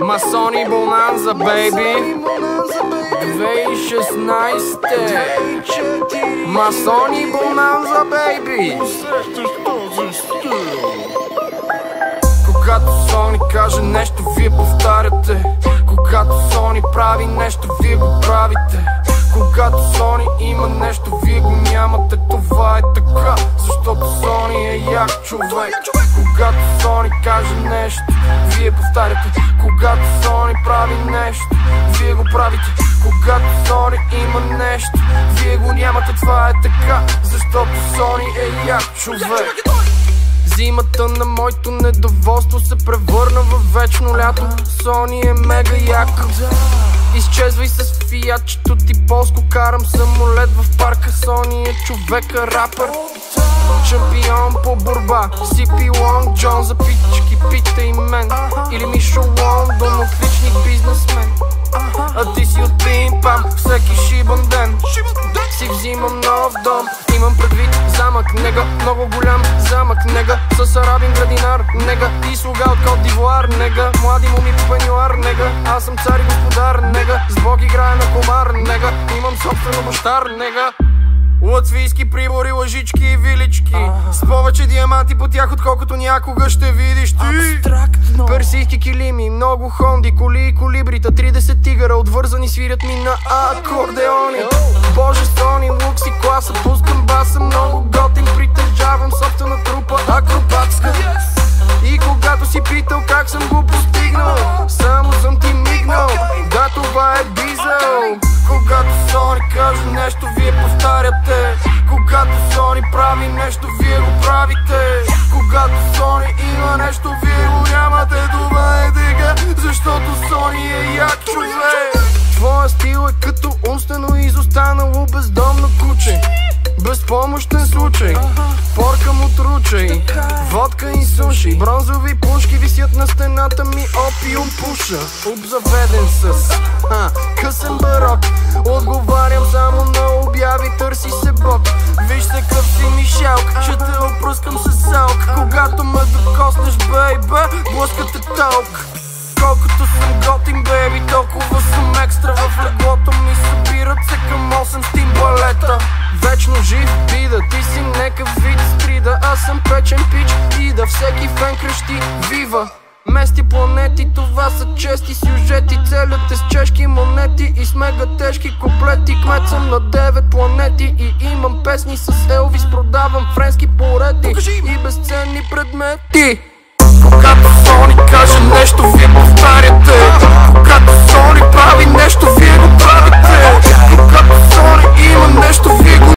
Масони Бонанза, бейби, 2016. Масони Бонанза, бейби. Когато Сони каже нещо, вие повтаряте. Когато Сони прави нещо, вие го правите. Когато Сони има нещо, вие го нямате. Това е така, защото Сони е як човек. Когато Сони каже нещо, вие повтаряте. Когато Сони прави нещо, вие го правите. Когато Сони има нещо, вие го нямате. Това е така, защото Сони е як човек. Зимата на моето недоволство се превърна в вечно лято. Сони е мега яко. Изчезвай с фиатчето ти полско. Карам самолет в парка. Сони е човека рапър. Шампион по борба. Сипи Лонг Джон за пички, питай мен. Или Мишо Лондон, отлични бизнесмен. А ти си от Пимпам, всеки шибан ден си взимам нов дом. Имам предвид замък, нега, много голям замък, нега, с арабин градинар, нега, и слуга от Кот д'Ивуар, нега, млади моми по пенюар, нега, аз съм цар и господар, нега, с Бог играя на комар, нега, имам собствено бащар, нега. Латвийски прибори, лъжички и вилички, с повече диаманти по тях, отколкото някога ще видиш ти. Абстрактно. Персийски килими, много хонди, коли и колибрита, 30 тигъра отвързани свирят ми на акордеони. Боже, Сони, лукс и класа, пускам баса, много готин, притежавам собствена трупа акробатска. И когато си питал как съм го постигнал, само съм ти мигнал, да, това е бизъл. Когато Сони каже нещо, вие повтаряте. Когато Сони прави нещо, вие го правите. Когато Сони има нещо, вие го нямате. Това е така, защото Сони е як човек. Твоя стил е като умствено изостанало бездомно куче. Безпомощен случай, поркам от ручей, водка и суши, бронзови пушки висят на стената ми, опиум пуша. Обзаведен с късен барок, отговарям само на обяви, търси се Бог. Виж се къв си Мишелк, ще те опръскам с салк. Когато ме докоснеш, бейбе, блъскате толк. Колкото съм готин, бейби, толкова съм екстра. В леглото ми събират се към 8 стимбалета. Вечно жив бида, ти си некъв вид стрида. Аз съм печен пич и да всеки фен крещи вива. Мести планети, това са чести сюжети. Целят е с чешки монети и с мега тежки куплети. Кмет съм на 9 планети и имам песни с Елвис. Продавам френски порети и безценни предмети. Когато Сони